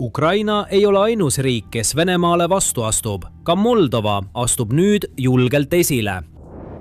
Ukraina ei ole ainus riik, kes Venemaale vastu astub. Ka Moldova astub nüüd julgelt esile.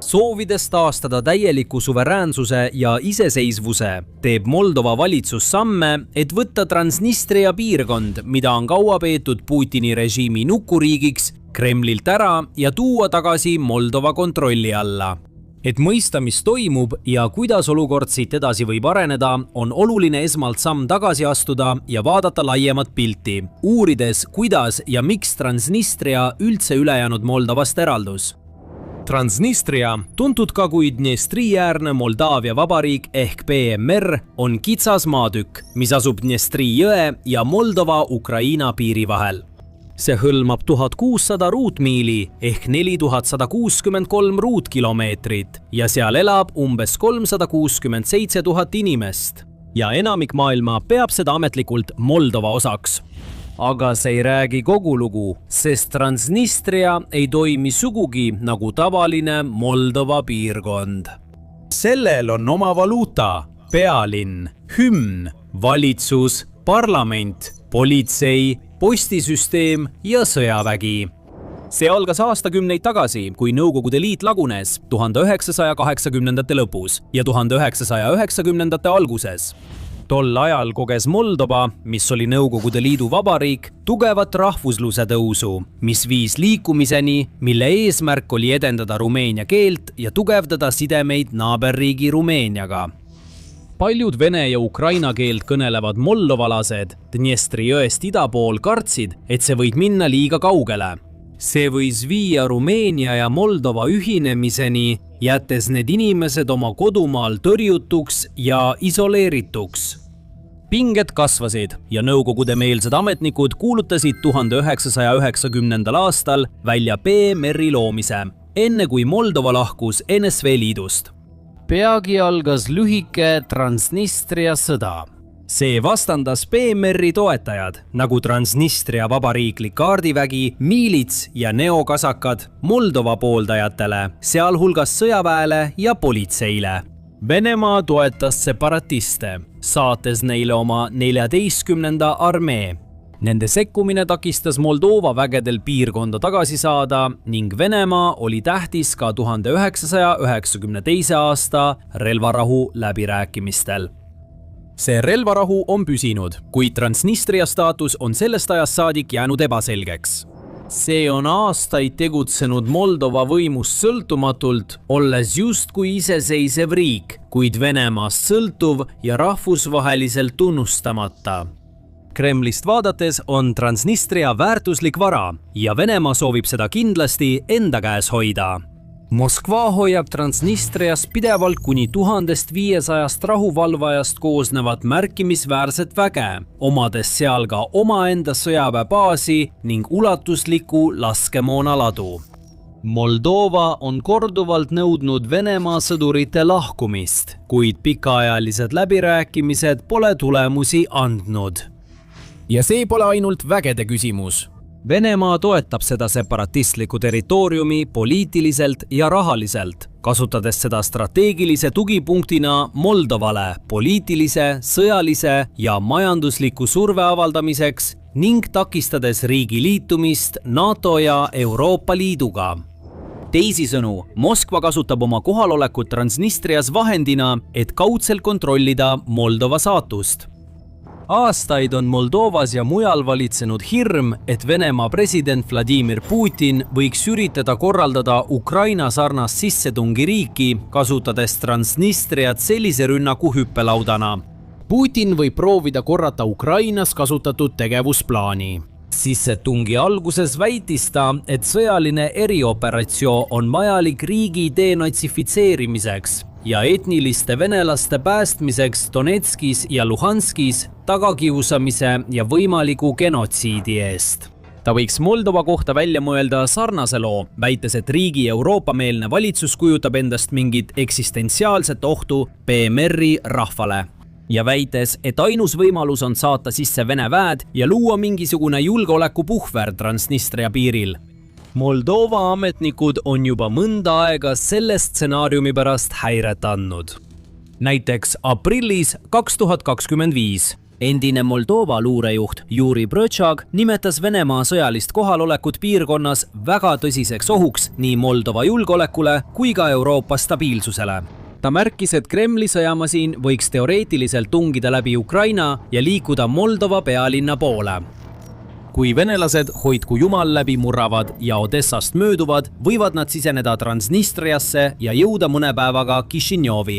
Soovides taastada täieliku suveräänsuse ja iseseisvuse, teeb Moldova valitsus samme, et võtta Transnistria piirkond, mida on kaua peetud Putini režiimi nukuriigiks, Kremlilt ära ja tuua tagasi Moldova kontrolli alla. Et mõista, mis toimub ja kuidas olukord siit edasi võib areneda, on oluline esmalt samm tagasi astuda ja vaadata laiemat pilti, uurides, kuidas ja miks Transnistria üldse ülejäänud Moldovast eraldus. Transnistria, tuntud ka kui Dnestri-äärne Moldaavia vabariik ehk PMR, on kitsas maatükk, mis asub Dnestri jõe ja Moldova-Ukraina piiri vahel. See hõlmab 1600 ruutmiili ehk 4163 ruutkilomeetrit ja seal elab umbes 367 000 inimest. Ja enamik maailma peab seda ametlikult Moldova osaks. Aga see ei räägi kogu lugu, sest Transnistria ei toimi sugugi nagu tavaline Moldova piirkond. Sellel on oma valuuta, pealinn, hümn, valitsus, parlament, politsei, postisüsteem ja sõjavägi. See algas aastakümneid tagasi, kui Nõukogude Liit lagunes 1980-ndate lõpus ja 1990-ndate alguses. Tol ajal koges Moldova, mis oli Nõukogude Liidu vabariik, tugevat rahvusluse tõusu, mis viis liikumiseni, mille eesmärk oli edendada rumeenia keelt ja tugevdada sidemeid naaberriigi Rumeeniaga. Paljud vene ja ukraina keelt kõnelevad moldovalased Dnestri jõest ida pool kartsid, et see võib minna liiga kaugele. See võis viia Rumeenia ja Moldova ühinemiseni, jättes need inimesed oma kodumaal tõrjutuks ja isoleerituks. Pinged kasvasid ja nõukogude-meelsed ametnikud kuulutasid 1990. aastal välja PMR-i loomise, enne kui Moldova lahkus NSV Liidust. Peagi algas lühike Transnistria sõda. See vastandas PMR-i toetajad, nagu Transnistria vabariiklik kaardivägi, miilits ja neokasakad Moldova pooldajatele, sealhulgas sõjaväele ja politseile. Venemaa toetas separatiste, saates neile oma 14. armee. Nende sekkumine takistas Moldova vägedel piirkonda tagasi saada ning Venemaa oli tähtis ka 1992. aasta relvarahu läbirääkimistel. See relvarahu on püsinud, kuid Transnistria staatus on sellest ajast saadik jäänud ebaselgeks. See on aastaid tegutsenud Moldova võimust sõltumatult, olles justkui iseseisev riik, kuid Venemaast sõltuv ja rahvusvaheliselt tunnustamata. Kremlist vaadates on Transnistria väärtuslik vara ja Venemaa soovib seda kindlasti enda käes hoida. Moskva hoiab Transnistrias pidevalt kuni 1500 rahuvalvajast koosnevat märkimisväärset väge, omades seal ka omaenda sõjaväebaasi ning ulatusliku laskemoonaladu. Moldova on korduvalt nõudnud Venemaa sõdurite lahkumist, kuid pikaajalised läbirääkimised pole tulemusi andnud. Ja see pole ainult vägede küsimus. Venemaa toetab seda separatistlikku territooriumi poliitiliselt ja rahaliselt, kasutades seda strateegilise tugipunktina Moldovale poliitilise, sõjalise ja majandusliku surve avaldamiseks ning takistades riigi liitumist NATO ja Euroopa Liiduga. Teisisõnu, Moskva kasutab oma kohalolekut Transnistrias vahendina, et kaudselt kontrollida Moldova saatust. Aastaid on Moldovas ja mujal valitsenud hirm, et Venemaa president Vladimir Putin võiks üritada korraldada Ukraina sarnast sissetungi riiki, kasutades Transnistriat sellise rünnaku hüppelaudana. Putin võib proovida korrata Ukrainas kasutatud tegevusplaani. Sissetungi alguses väitis ta, et sõjaline erioperatsioon on vajalik riigi denatsifitseerimiseks ja etniliste venelaste päästmiseks Donetskis ja Luhanskis tagakiusamise ja võimaliku genotsiidi eest. Ta võiks Moldova kohta välja mõelda sarnase loo, väites, et riigi Euroopa-meelne valitsus kujutab endast mingit eksistentsiaalset ohtu PMR-i rahvale. Ja väites, et ainus võimalus on saata sisse Vene väed ja luua mingisugune julgeolekupuhver Transnistria piiril. Moldova ametnikud on juba mõnda aega selle stsenaariumi pärast häiret andnud. Näiteks aprillis 2025 Endine Moldova luurejuht Yuri Brõtšak nimetas Venemaa sõjalist kohalolekut piirkonnas väga tõsiseks ohuks nii Moldova julgeolekule kui ka Euroopa stabiilsusele. Ta märkis, et Kremli sõjamasin võiks teoreetiliselt tungida läbi Ukraina ja liikuda Moldova pealinna poole. Kui venelased hoidku jumal läbi murravad ja Odessast mööduvad, võivad nad siseneda Transnistriasse ja jõuda mõne päevaga Kišinjovi.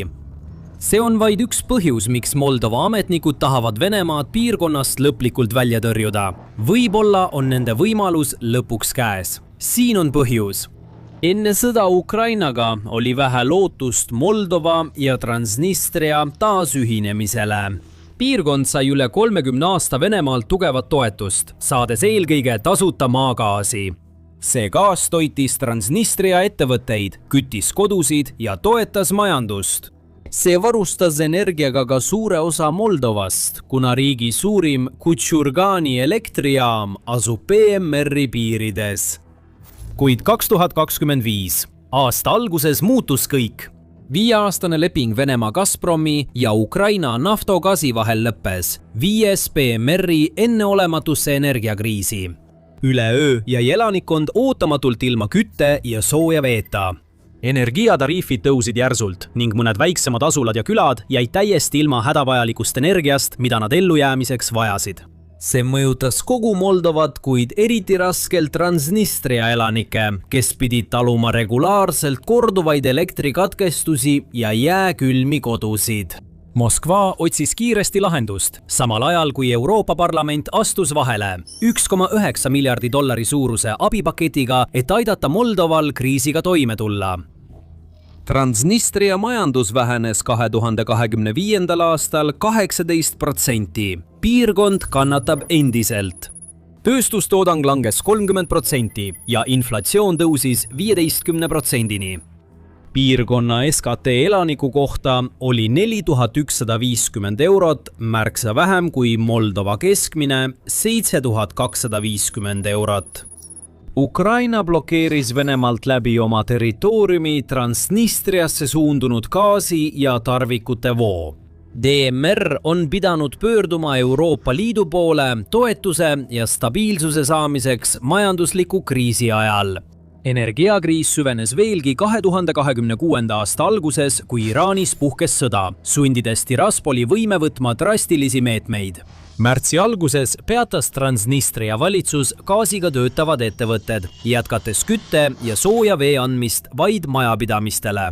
See on vaid üks põhjus, miks Moldova ametnikud tahavad Venemaad piirkonnast lõplikult välja tõrjuda. Võib-olla on nende võimalus lõpuks käes. Siin on põhjus. Enne sõda Ukrainaga oli vähe lootust Moldova ja Transnistria taasühinemisele. Piirkond sai üle 30 aasta Venemaalt tugevat toetust, saades eelkõige tasuta maagaasi. See gaas toitis Transnistria ettevõtteid, küttis kodusid ja toetas majandust. See varustas energiaga ka suure osa Moldovast, kuna riigi suurim Kutšurgani elektrijaam asub PMR-i piirides. Kuid 2025. Aasta alguses muutus kõik. 5-aastane leping Venemaa Gazpromi ja Ukraina naftogaasi vahel lõppes, viies PMR-i enneolematusse energiakriisi. Üleöö jäi elanikkond ootamatult ilma kütte ja sooja veeta. Energiatariifid tõusid järsult ning mõned väiksemad asulad ja külad jäid täiesti ilma hädavajalikust energiast, mida nad ellujäämiseks vajasid. See mõjutas kogu Moldovat, kuid eriti raskelt Transnistria elanikke, kes pidid taluma regulaarselt korduvaid elektrikatkestusi ja jääkülmi kodusid. Moskva otsis kiiresti lahendust, samal ajal kui Euroopa Parlament astus vahele $1,9 miljardi suuruse abipaketiga, et aidata Moldoval kriisiga toime tulla. Transnistria majandus vähenes 2025. aastal 18%. Piirkond kannatab endiselt. Tööstustoodang langes 30% ja inflatsioon tõusis 15%-ni. Piirkonna SKT elaniku kohta oli 4150 eurot, märksa vähem kui Moldova keskmine 7250 eurot. Ukraina blokeeris Venemaalt läbi oma territooriumi Transnistriasse suundunud gaasi ja tarvikute voo. DMR on pidanud pöörduma Euroopa Liidu poole toetuse ja stabiilsuse saamiseks majandusliku kriisi ajal. Energiakriis süvenes veelgi 2026. aasta alguses, kui Iraanis puhkes sõda, sundides Tiraspoli võime võtma drastilisi meetmeid. Märtsi alguses peatas Transnistria valitsus gaasiga töötavad ettevõtted, jätkates kütte ja sooja vee andmist vaid majapidamistele.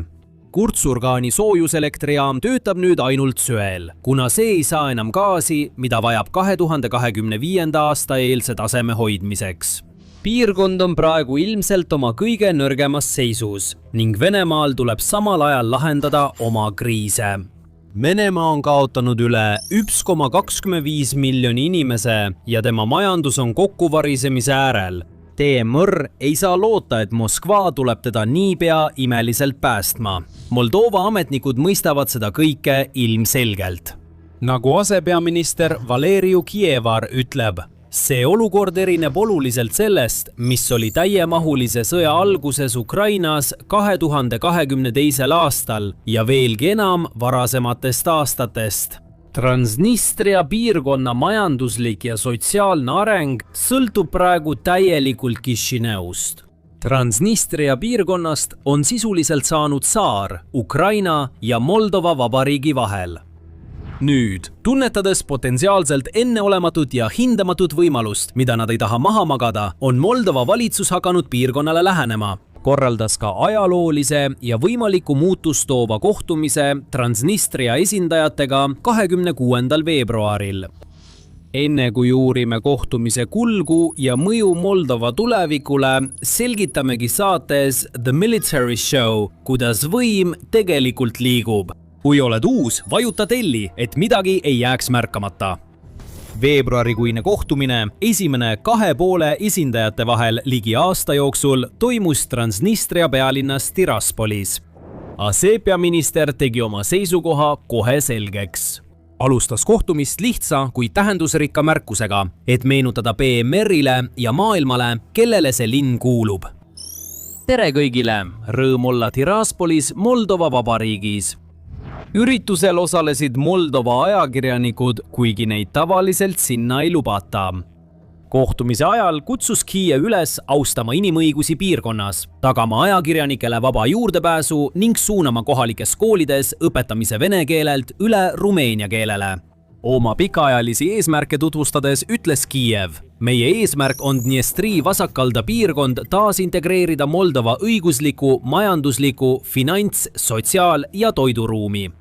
Kutšurgani soojuselektrijaam töötab nüüd ainult söel, kuna see ei saa enam gaasi, mida vajab 2025. aasta eelse taseme hoidmiseks. Piirkond on praegu ilmselt oma kõige nõrgemas seisus ning Venemaal tuleb samal ajal lahendada oma kriise. Venemaa on kaotanud üle 1,25 miljoni inimese ja tema majandus on kokkuvarisemise äärel. DMR ei saa loota, et Moskva tuleb teda niipea imeliselt päästma. Moldova ametnikud mõistavad seda kõike ilmselgelt. Nagu asepeaminister Valeriu Kievar ütleb, see olukord erineb oluliselt sellest, mis oli täiemahulise sõja alguses Ukrainas 2022. aastal ja veelgi enam varasematest aastatest. Transnistria piirkonna majanduslik ja sotsiaalne areng sõltub praegu täielikult Kišineust. Transnistria piirkonnast on sisuliselt saanud saar Ukraina ja Moldova vabariigi vahel. Nüüd, tunnetades potentsiaalselt enneolematut ja hindamatut võimalust, mida nad ei taha maha magada, on Moldova valitsus hakanud piirkonnale lähenema. Korraldas ka ajaloolise ja võimaliku muutust toova kohtumise Transnistria esindajatega 26. veebruaril. Enne kui uurime kohtumise kulgu ja mõju Moldova tulevikule, selgitamegi saates The Military Show, kuidas võim tegelikult liigub. Kui oled uus, vajuta telli, et midagi ei jääks märkamata. Veebruarikuine kohtumine, esimene 2 poole esindajate vahel ligi aasta jooksul, toimus Transnistria pealinnas Tiraspolis. Asepeaminister tegi oma seisukoha kohe selgeks. Alustas kohtumist lihtsa, kuid tähendusrikka märkusega, et meenutada PMR-ile ja maailmale, kellele see linn kuulub. Tere kõigile! Rõõm olla Tiraspolis, Moldova vabariigis. Üritusel osalesid Moldova ajakirjanikud, kuigi neid tavaliselt sinna ei lubata. Kohtumise ajal kutsus Kiiev üles austama inimõigusi piirkonnas, tagama ajakirjanikele vaba juurdepääsu ning suunama kohalikes koolides õpetamise vene keelelt üle rumeenia keelele. Oma pikaajalisi eesmärke tutvustades ütles Kiiev: meie eesmärk on Dniestri vasakalda piirkond taasintegreerida Moldova õigusliku, majandusliku, finants, sotsiaal- ja toiduruumi.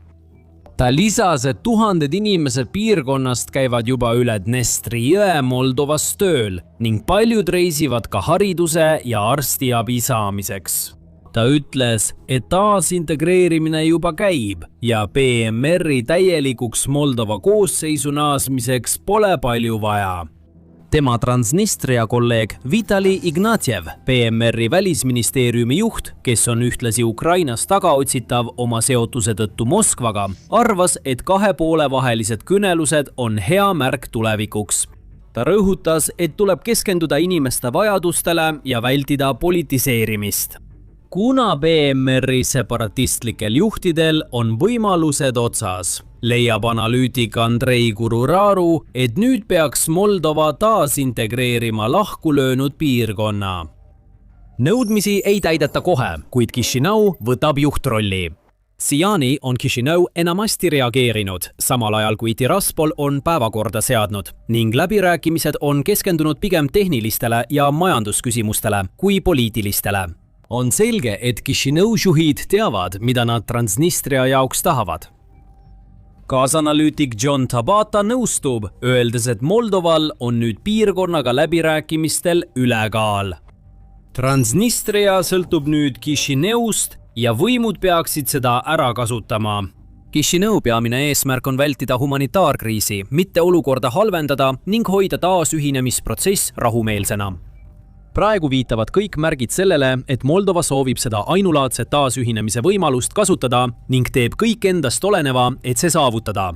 Ta lisas, et tuhanded inimesed piirkonnast käivad juba üle Dnestri jõe Moldovas tööl ning paljud reisivad ka hariduse ja arstiabi saamiseks. Ta ütles, et taasintegreerimine juba käib ja PMR-i täielikuks Moldova koosseisu naasmiseks pole palju vaja. Tema Transnistria kolleeg Vitali Ignatjev, PMR-i välisministeeriumi juht, kes on ühtlasi Ukrainas tagaotsitav oma seotuse tõttu Moskvaga, arvas, et kahe poole vahelised kõnelused on hea märk tulevikuks. Ta rõhutas, et tuleb keskenduda inimeste vajadustele ja vältida politiseerimist. Kuna PMR-i separatistlikel juhtidel on võimalused otsas, leiab analüütik Andrei Kururaru, et nüüd peaks Moldova taasintegreerima lahkulöönud piirkonna. Nõudmisi ei täideta kohe, kuid Chisinau võtab juhtrolli. Siiani on Chisinau enamasti reageerinud, samal ajal kui Tiraspol on päevakorda seadnud ning läbirääkimised on keskendunud pigem tehnilistele ja majandusküsimustele kui poliitilistele. On selge, et Chisinau juhid teavad, mida nad Transnistria jaoks tahavad. Kaasanalüütik John Tabata nõustub, öeldes, et Moldoval on nüüd piirkonnaga läbirääkimistel ülekaal. Transnistria sõltub nüüd Chisinau'st ja võimud peaksid seda ära kasutama. Chisinau peamine eesmärk on vältida humanitaarkriisi, mitte olukorda halvendada ning hoida taasühinemisprotsess rahumeelsena. Praegu viitavad kõik märgid sellele, et Moldova soovib seda ainulaadset taasühinemise võimalust kasutada ning teeb kõik endast oleneva, et see saavutada.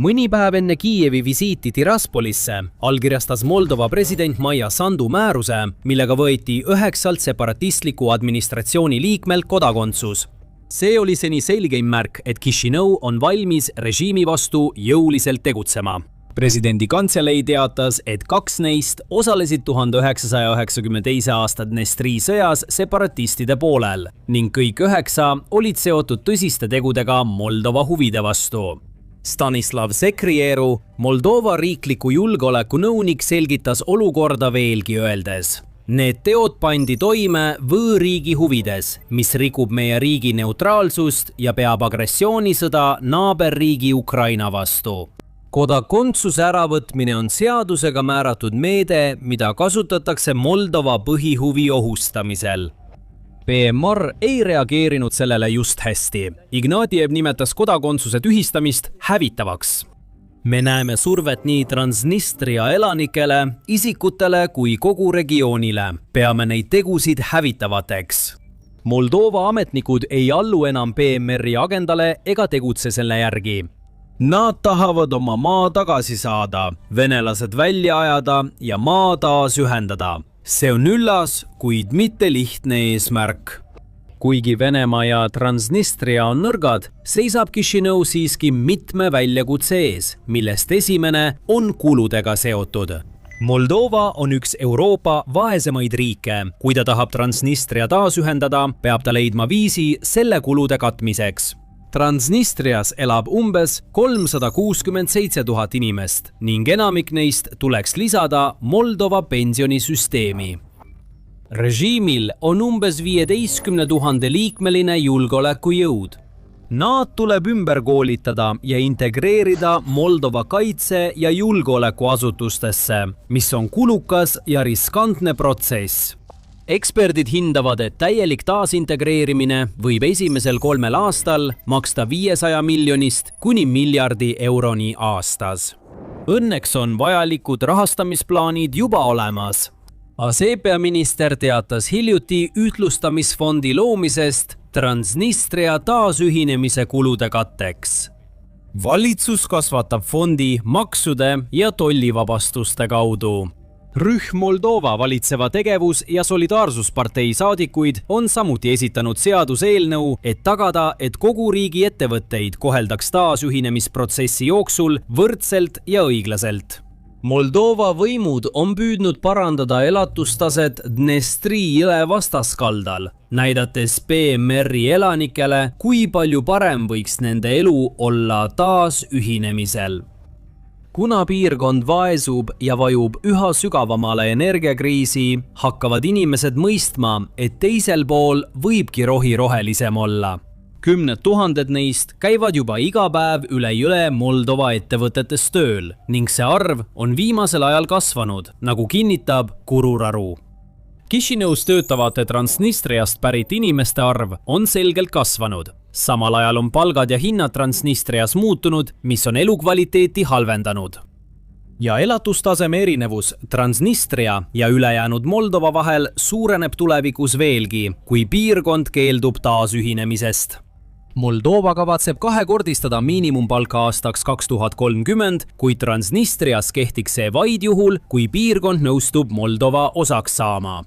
Mõni päev enne Kiievi visiiti Tiraspolisse allkirjastas Moldova president Maia Sandu määruse, millega võeti 9 separatistliku administratsiooni liikmelt kodakondsus. See oli seni selgeim märk, et Chisinau on valmis režiimi vastu jõuliselt tegutsema. Presidendi kantselei teatas, et 2 neist osalesid 1992. aasta Dnestri sõjas separatistide poolel ning kõik 9 olid seotud tõsiste tegudega Moldova huvide vastu. Stanislav Sekrieru, Moldova riikliku julgeoleku nõunik, selgitas olukorda veelgi öeldes: need teod pandi toime võõriigi huvides, mis rikub meie riigi neutraalsust ja peab agressioonisõda naaberriigi Ukraina vastu. Kodakondsuse äravõtmine on seadusega määratud meede, mida kasutatakse Moldova põhihuvi ohustamisel. PMR ei reageerinud sellele just hästi. Ignatjev nimetas kodakondsuse tühistamist hävitavaks. Me näeme survet nii Transnistria elanikele, isikutele kui kogu regioonile. Peame neid tegusid hävitavateks. Moldova ametnikud ei allu enam PMR-i agendale ega tegutse selle järgi. Nad tahavad oma maa tagasi saada, venelased välja ajada ja maa taas ühendada. See on üllas, kuid mitte lihtne eesmärk. Kuigi Venemaa ja Transnistria on nõrgad, seisab Chisinau siiski mitme väljakutse ees, millest esimene on kuludega seotud. Moldova on üks Euroopa vaesemaid riike. Kui ta tahab Transnistria taas ühendada, peab ta leidma viisi selle kulude katmiseks. Transnistrias elab umbes 367 000 inimest ning enamik neist tuleks lisada Moldova pensionisüsteemi. Režiimil on umbes 15 000 liikmeline julgeolekujõud. Nad tuleb ümber koolitada ja integreerida Moldova kaitse- ja julgeolekuasutustesse, mis on kulukas ja riskantne protsess. Eksperdid hindavad, et täielik taasintegreerimine võib esimesel 3 aastal maksta 500 miljonist kuni miljardi euroni aastas. Õnneks on vajalikud rahastamisplaanid juba olemas. Asepeaminister teatas hiljuti ühtlustamisfondi loomisest Transnistria taasühinemise kulude katteks. Valitsus kasvatab fondi maksude ja tollivabastuste kaudu. Rühm Moldova valitseva tegevus- ja solidaarsuspartei saadikuid on samuti esitanud seaduseelnõu, et tagada, et kogu riigi ettevõtteid koheldaks taasühinemisprotsessi jooksul võrdselt ja õiglaselt. Moldova võimud on püüdnud parandada elatustaset Dnestri jõe vastaskaldal, näidates PMR-i elanikele, kui palju parem võiks nende elu olla taasühinemisel. Kuna piirkond vaesub ja vajub üha sügavamale energiakriisi, hakkavad inimesed mõistma, et teisel pool võibki rohi rohelisem olla. 10 000 neist käivad juba iga päev üle jõe Moldova ettevõtetes tööl ning see arv on viimasel ajal kasvanud, nagu kinnitab Kururaru. Kišineus töötavate Transnistriast pärit inimeste arv on selgelt kasvanud. Samal ajal on palgad ja hinnad Transnistrias muutunud, mis on elukvaliteeti halvendanud. Ja elatustaseme erinevus Transnistria ja ülejäänud Moldova vahel suureneb tulevikus veelgi, kui piirkond keeldub taasühinemisest. Moldova kavatseb kahekordistada miinimumpalka aastaks 2030, kuid Transnistrias kehtiks see vaid juhul, kui piirkond nõustub Moldova osaks saama.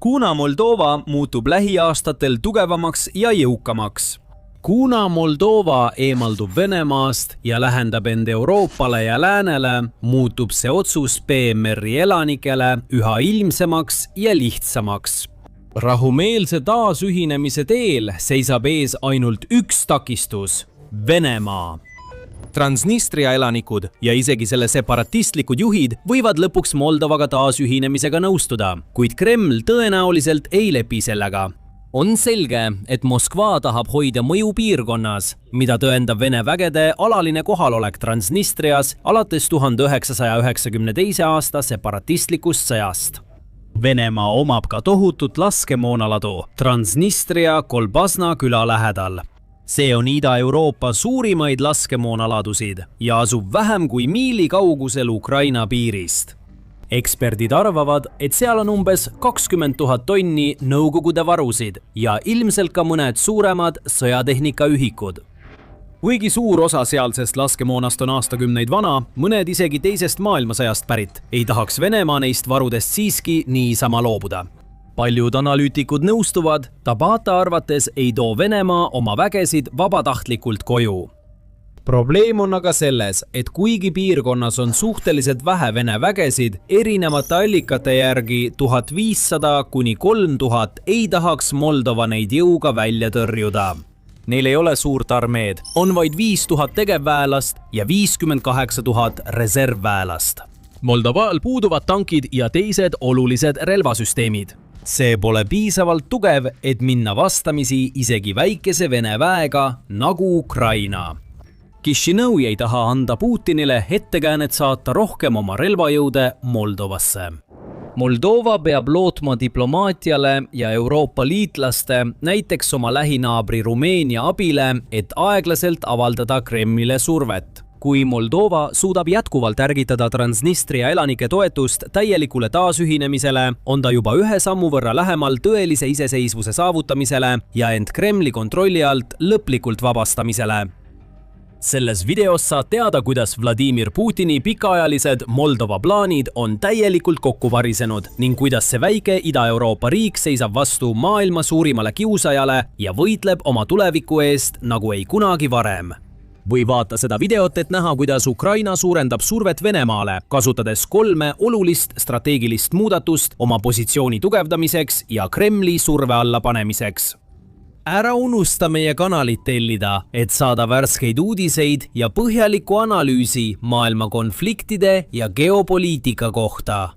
Kuna Moldova muutub lähiaastatel tugevamaks ja jõukamaks. Kuna Moldova eemaldub Venemaast ja lähendab end Euroopale ja läänele, muutub see otsus PMR-i elanikele üha ilmsemaks ja lihtsamaks. Rahumeelse taasühinemise teel seisab ees ainult üks takistus – Venemaa. Transnistria elanikud ja isegi selle separatistlikud juhid võivad lõpuks Moldovaga taasühinemisega nõustuda, kuid Kreml tõenäoliselt ei lepi sellega. On selge, et Moskva tahab hoida mõju piirkonnas, mida tõendab Vene vägede alaline kohalolek Transnistrias alates 1992. aasta separatistlikust sõjast. Venemaa omab ka tohutut laskemoonaladu Transnistria Kolbasna küla lähedal. See on Ida-Euroopa suurimaid laskemoonaladusid ja asub vähem kui miili kaugusel Ukraina piirist. Eksperdid arvavad, et seal on umbes 20 000 tonni Nõukogude varusid ja ilmselt ka mõned suuremad sõjatehnikaühikud. Kuigi suur osa sealsest laskemoonast on aastakümneid vana, mõned isegi teisest maailmasõjast pärit, ei tahaks Venemaa neist varudest siiski niisama loobuda. Paljud analüütikud nõustuvad, Tabata arvates ei too Venemaa oma vägesid vabatahtlikult koju. Probleem on aga selles, et kuigi piirkonnas on suhteliselt vähe Vene vägesid, erinevate allikate järgi 1500 kuni 3000 ei tahaks Moldova neid jõuga välja tõrjuda. Neil ei ole suurt armeed, on vaid 5000 tegevväelast ja 58 000 reservväelast. Moldovaal puuduvad tankid ja teised olulised relvasüsteemid. See pole piisavalt tugev, et minna vastamisi isegi väikese Vene väega nagu Ukraina. Kišinõu ei taha anda Putinile ettekäänet saata rohkem oma relvajõude Moldovasse. Moldova peab lootma diplomaatiale ja Euroopa liitlaste, näiteks oma lähinaabri Rumeenia abile, et aeglaselt avaldada Kremlile survet. Kui Moldova suudab jätkuvalt ärgitada Transnistria elanike toetust täielikule taasühinemisele, on ta juba ühe sammu võrra lähemal tõelise iseseisvuse saavutamisele ja end Kremli kontrolli alt lõplikult vabastamisele. Selles videos saad teada, kuidas Vladimir Putini pikaajalised Moldova plaanid on täielikult kokku varisenud ning kuidas see väike Ida-Euroopa riik seisab vastu maailma suurimale kiusajale ja võitleb oma tuleviku eest nagu ei kunagi varem. Või vaata seda videot, et näha, kuidas Ukraina suurendab survet Venemaale, kasutades 3 olulist strateegilist muudatust oma positsiooni tugevdamiseks ja Kremli surve alla panemiseks. Ära unusta meie kanalit tellida, et saada värskeid uudiseid ja põhjalikku analüüsi maailma konfliktide ja geopoliitika kohta.